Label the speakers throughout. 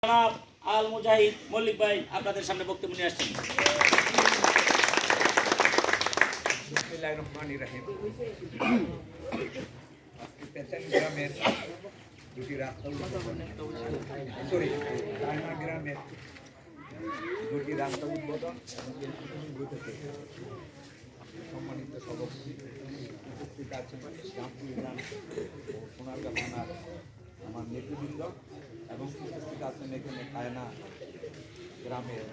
Speaker 1: জনাব আল মুজাহিদ মল্লিক ভাই আপনাদের সামনে বক্তব্য নিয়ে আসছেন।
Speaker 2: বিসমিল্লাহির রহমানির রহিম। আজকে পেঁচালি গ্রামের দুটি রাস্তা গ্রামের দুটি রাস্তা উদ্বোধন সম্মানিত সভাপতি উপস্থিত আছেন শ্যামপুর গ্রাম ও সোনারগাঁ থানার আমার নেতৃবৃন্দ এবং উপস্থিত আছেন এখানে কায়না গ্রামের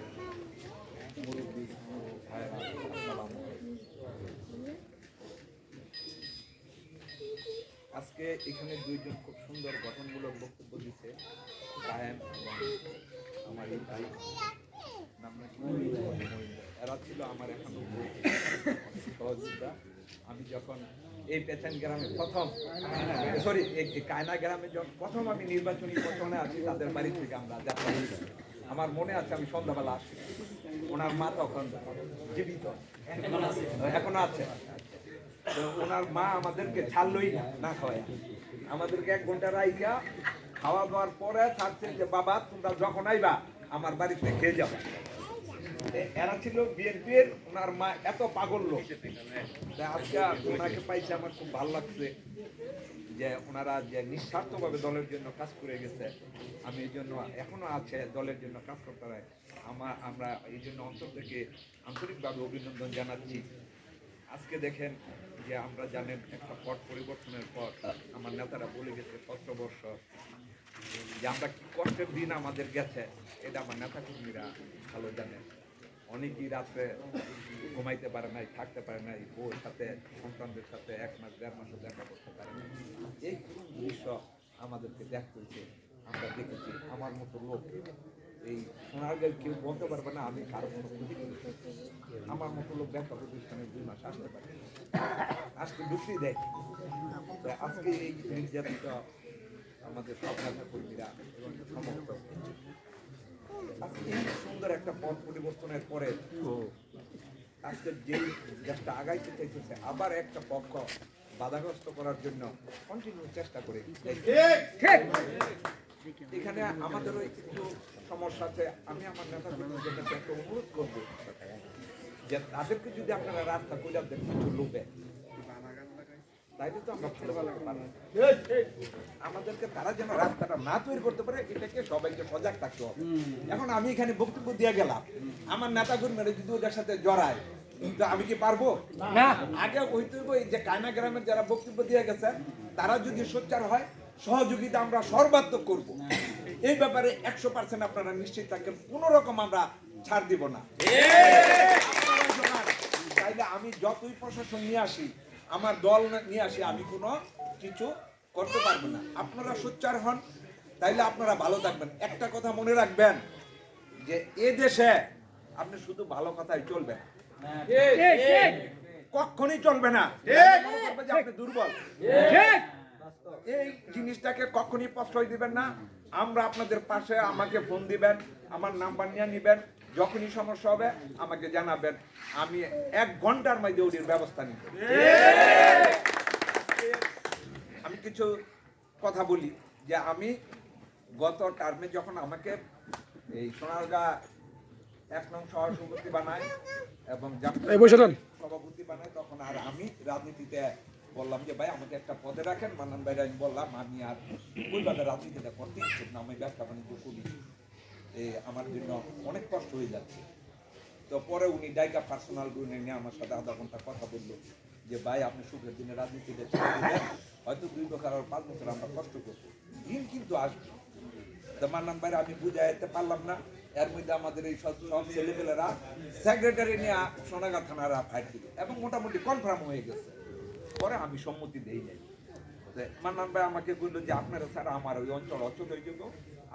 Speaker 2: মুরব্বী ও ভাইয়েরা। আজকে এখানে দুইজন খুব সুন্দর গঠনমূলক বক্তব্য দিচ্ছে, কায়েম এবং আমার এই ভাই এরা ছিল আমার এখনো সহযোগিতা। আমি যখন এই পেছান গ্রামে কায়না গ্রামে যখন প্রথম আমি নির্বাচনী পছনে আছি, তাদের বাড়ি থেকে আমরা যাত্রা করি। আমার মনে আছে আমি সন্ধ্যাবেলা আসি, ওনার মা তখন জীবিত এখনো আছে। তো ওনার মা আমাদেরকে ছাড়লই না খাওয়ায়, আমাদেরকে 1 ঘন্টা রাইখা খাওয়া দাওয়ার পরে থাকছে যে বাবা তোমরা যখন আইবা আমার বাড়িতে খেয়ে যাবে। এরা ছিল বিএনপির, ওনার মা এত পাগল লোক। আজকে ওনাকে পাইছে, আমার খুব ভালো লাগছে যে ওনারা যে নিঃস্বার্থভাবে দলের জন্য কাজ করে গেছে। আমি এই জন্য এখনো আছে দলের জন্য কাজ করতে হয়। আমরা এই জন্য অন্তর থেকে আন্তরিকভাবে অভিনন্দন জানাচ্ছি। আজকে দেখেন যে আমরা জানেন একটা পট পরিবর্তনের পর আমার নেতারা বলে গেছে 17 বর্ষ যে আমরা কি কষ্টের দিন আমাদের গেছে, এটা আমার নেতা কর্মীরা ভালো জানেন। অনেকেই রাত্রে ঘুমাইতে পারে নাই, থাকতে পারে নাই, বউর সাথে সন্তানদের সাথে 1 মাস 1.5 মাসও দেখা করতে পারে নাই। এই দৃশ্য আমাদেরকে দেখতে হচ্ছে, আমরা দেখেছি। আমার মতো লোক এই সোনারগাঁও কেউ বলতে পারবে না আমি কারো কোনো ক্ষতি করেছি। আমার মতো লোক ব্যবসা প্রতিষ্ঠানে 2 মাস আসতে পারে, আজকে ঢুকতেই দেয়। আজকে এই নির্যাতিত আমাদের সব নেতা কর্মীরা এবং সমর্থক আজকে এই সুন্দর একটা পথ পরিবর্তনের পরে আজকে যেই দেশটা আগাইতে চাইতেছে, আবার একটা পক্ষ বাধাগ্রস্ত করার জন্য কন্টিনিউ চেষ্টা করে। এখানে আমাদেরও একটু সমস্যা আছে। আমি আমার নেতা কর্মীদের কাছে একটা অনুরোধ করবো যে তাদেরকে যদি আপনারা রাস্তা কইরা দেন কিছু লোকে, তাইলে তো আমরা ভালো ভালো পারবো। আমাদেরকে তারা যেন রাস্তাটা না তৈরি করতে পারে, এটাকে সবাইকে সজাগ থাকতে হবে। এখন আমি এখানে বক্তব্য দিয়ে গেলাম, আমার নেতা কর্মীরা যদি ওদের সাথে জড়ায় তো আমি কি পারবো না? আগে হইতে হইব যে কায়না গ্রামের যারা বক্তব্য দিয়ে গেছেন তারা যদি সোচ্চার হয়, সহযোগিতা আমরা সর্বাত্মক করব। এই ব্যাপারে 100% আপনারা নিশ্চিত থাকেন, কোন রকম আমরা ছাড় দিব না। তাইলে আমি যতই প্রশাসন নিয়ে আসি, আমার দল নিয়ে আসি, আমি কোনো কিছু করতে পারবো না। আপনারা সোচ্চার হন, তাইলে আপনারা ভালো থাকবেন। একটা কথা মনে রাখবেন যে এ দেশে আপনি শুধু ভালো কথাই চলবে, কখনই চলবে না যে আপনি দুর্বল। এই জিনিসটাকে কখনই প্রশ্রয় দিবেন না। আমরা আপনাদের পাশে, আমাকে ফোন দিবেন, আমার নাম্বার নিয়ে নিবেন, যখনই সমস্যা হবে আমাকে জানাবেন, আমি 1 ঘন্টার মধ্যে ওদের ব্যবস্থা নিব। আমি কিছু কথা বলি যে আমি গত টার্মে যখন আমাকে এই সোনারগাঁ 1 নং সভাপতি বানায় এবং সভাপতি বানায়, তখন আর আমি রাজনীতিতে বললাম যে ভাই আমাকে একটা পদে রাখেন। মান্নান ভাই আমি বললাম আমি আর ওইভাবে রাজনীতিটা করতে ইচ্ছুক না, আমি ব্যবসা বাণিজ্য করি, আমার জন্য অনেক কষ্ট হয়ে যাচ্ছে। তো পরে উনি ডাইকা পার্সোনাল রুমে নিয়ে আমার সাথে আধা ঘন্টা কথা বললো যে ভাই আপনি সুখের দিনে রাজনীতিতে ছেড়ে দিবেন, হয়তো 2 বছর আর 5 বছর আমরা কষ্ট করবো, দিন কিন্তু আসবে। তো মান্নান ভাই আমি বুঝাইতে পারলাম না। এর মধ্যে আমাদের এই সব ছেলেপেলেরা সেক্রেটারি নিয়ে সোনারগাঁ থানারা ফাইট দিল এবং মোটামুটি কনফার্ম হয়ে গেছে। পরে আমি সম্মতি দেই নাই। মান্নান ভাই আমাকে বললো যে আপনারা ছাড়া আমার ওই অঞ্চল অচল হয়ে যেত,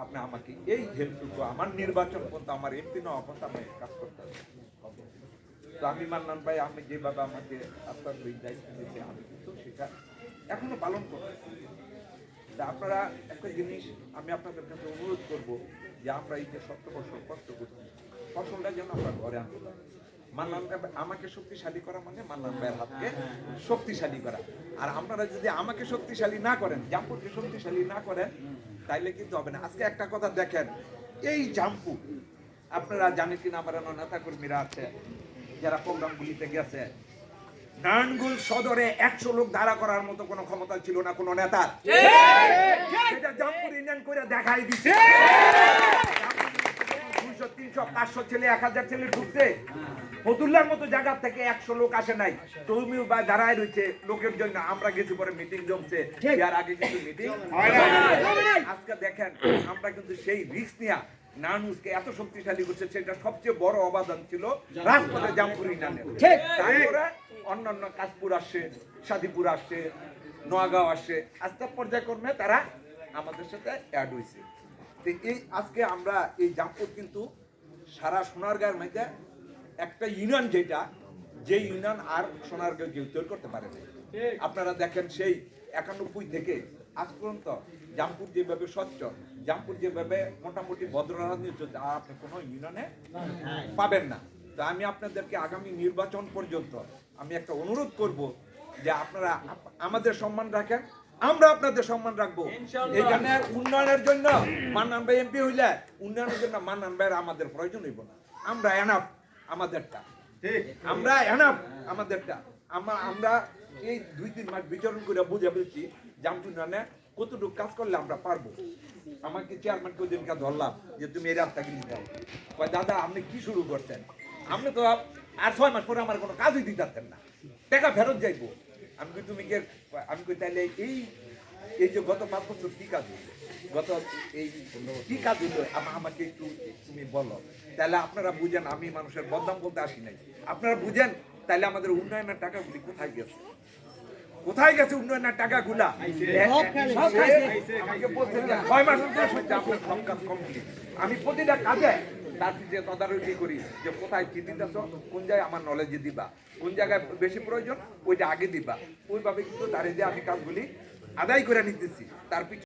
Speaker 2: আপনি আমাকে এই হেল্পটুকু, আমার নির্বাচন করতে, আমার এমপি নেওয়া পর্যন্ত আমাকে কাজ করতে হবে। তো আমি মান্নান ভাই আমি যেভাবে আমাকে আপনার ওই দায়িত্ব দিয়েছে, আমি কিন্তু সেটা এখনো পালন করতেছি। তা আপনারা একটা জিনিস আমি আপনাদের কাছে অনুরোধ করবো যে আমরা এই যে 17 বছর কষ্ট করছি, ফসলটা যেন আমরা ঘরে আনতে পারি। মান্নান ভাই আমাকে শক্তিশালী করা মানে মান্নান ভাইয়ের হাতকে শক্তিশালী করা। আর আপনারা যদি আমাকে শক্তিশালী না করেন, জাম্পুরকে শক্তিশালী না করেন, তাইলে কিন্তু হবে না। আজকে একটা কথা দেখেন, এই জাম্পু আপনারা জানেন কিনা, আমার নেতা কর্মীরা আছে যারা প্রোগ্রামগুলিতে গেছে, নারায়ণগঞ্জ সদরে 100 লোক দাঁড়া করার মতো কোনো ক্ষমতা ছিল না কোনো নেতার। সেটা জামপুর ইউনিয়ন করে দেখাই দিচ্ছে। 200, 300, 500 ছেলে, 1000 ছেলে ঢুকছে, ফতুল্লার মতো জায়গা থেকে 100 লোক আসে নাই। তুমিও বা দাঁড়ায় রয়েছে লোকের জন্য। আমরা কিছু পরে মিটিং জমছে, এর আগে কিছু মিটিং আজকে দেখেন আমরা কিন্তু সেই রিস্ক নিয়ে নানুসকে এত শক্তিশালী করছে। সেটা সবচেয়ে বড় অবদান ছিল রাজপথে জামপুর ইউনিয়নের। তারপরে অন্যান্য কাশপুর আসছে, সাদিপুর আসছে, নোয়াগাঁও আসছে, আস্তে পর্যায়ক্রমে তারা আমাদের সাথে অ্যাড হয়েছে। তো এই আজকে আমরা এই জামপুর কিন্তু সারা সোনারগাঁয়ের মধ্যে একটা ইউনিয়ন, যেটা যে ইউনিয়ন আর সোনারগাঁও কেউ তৈরি করতে পারে না। আপনারা দেখেন সেই 91 থেকে আজ পর্যন্ত জামপুর যেভাবে স্বচ্ছ, জামপুর যেভাবে মোটামুটি ভদ্র রাজনীতি চলছে, আর আপনি কোনো ইউনিয়নে পাবেন না। তো আমি আপনাদেরকে আগামী নির্বাচন পর্যন্ত আমি একটা অনুরোধ করব যে আপনারা আমাদের সম্মান রাখেন, আমরা আপনাদের সম্মান রাখবো। এখানে উন্নয়নের জন্য মান্নান ভাই এমপি হইলে উন্নয়নের জন্য মান্নান ভাইয়ের আমাদের প্রয়োজন হইব না। আমরা এনাফ আমাদেরটা, আমরা এনাফ আমাদেরটা। আমরা এই 2-3 মাস বিচরণ করে বুঝে বলছি জামপুর উন্নয়নে কতটুকু কাজ করলে আমরা পারবো। আমাকে চেয়ারম্যান কোদিনকে ধরলাম যে তুমি এই রাস্তা কিনে দাও। দাদা আপনি কি শুরু করছেন? আপনি তো আর 6 মাস পরে আমার কোনো কাজই দিতে পারতেন না, টাকা ফেরত যাইবো। আমি কই তুমি কে? আমি কই তাহলে এই যে গত 5 বছর কি কাজ হইলো, গত এই কি কাজ হইলো আমাকে একটু তুমি বলো। তাহলে আপনারা বুঝেন আমি মানুষের বদনাম বলতে আসি নাই। আপনারা বুঝেন তাহলে আমাদের উন্নয়নের টাকাগুলি কোথায় গেছে, কোথায় গেছে উন্নয়নের টাকাগুলা? আমাকে বলছেন যে 6 মাসের মধ্যে আপনার সব কাজ কমপ্লিট। আমি প্রতিটা কাজে তার যে তদারকি করি যে কোথায় কি দিতেছ, কোন জায়গায় আমার নলেজে দিবা, কোন জায়গায় বেশি প্রয়োজন ওইটা আগে দিবা। ওইভাবে কিন্তু দাঁড়িয়ে দিয়ে আমি কাজগুলি আদায় করে নিতেছি। তার পিছনে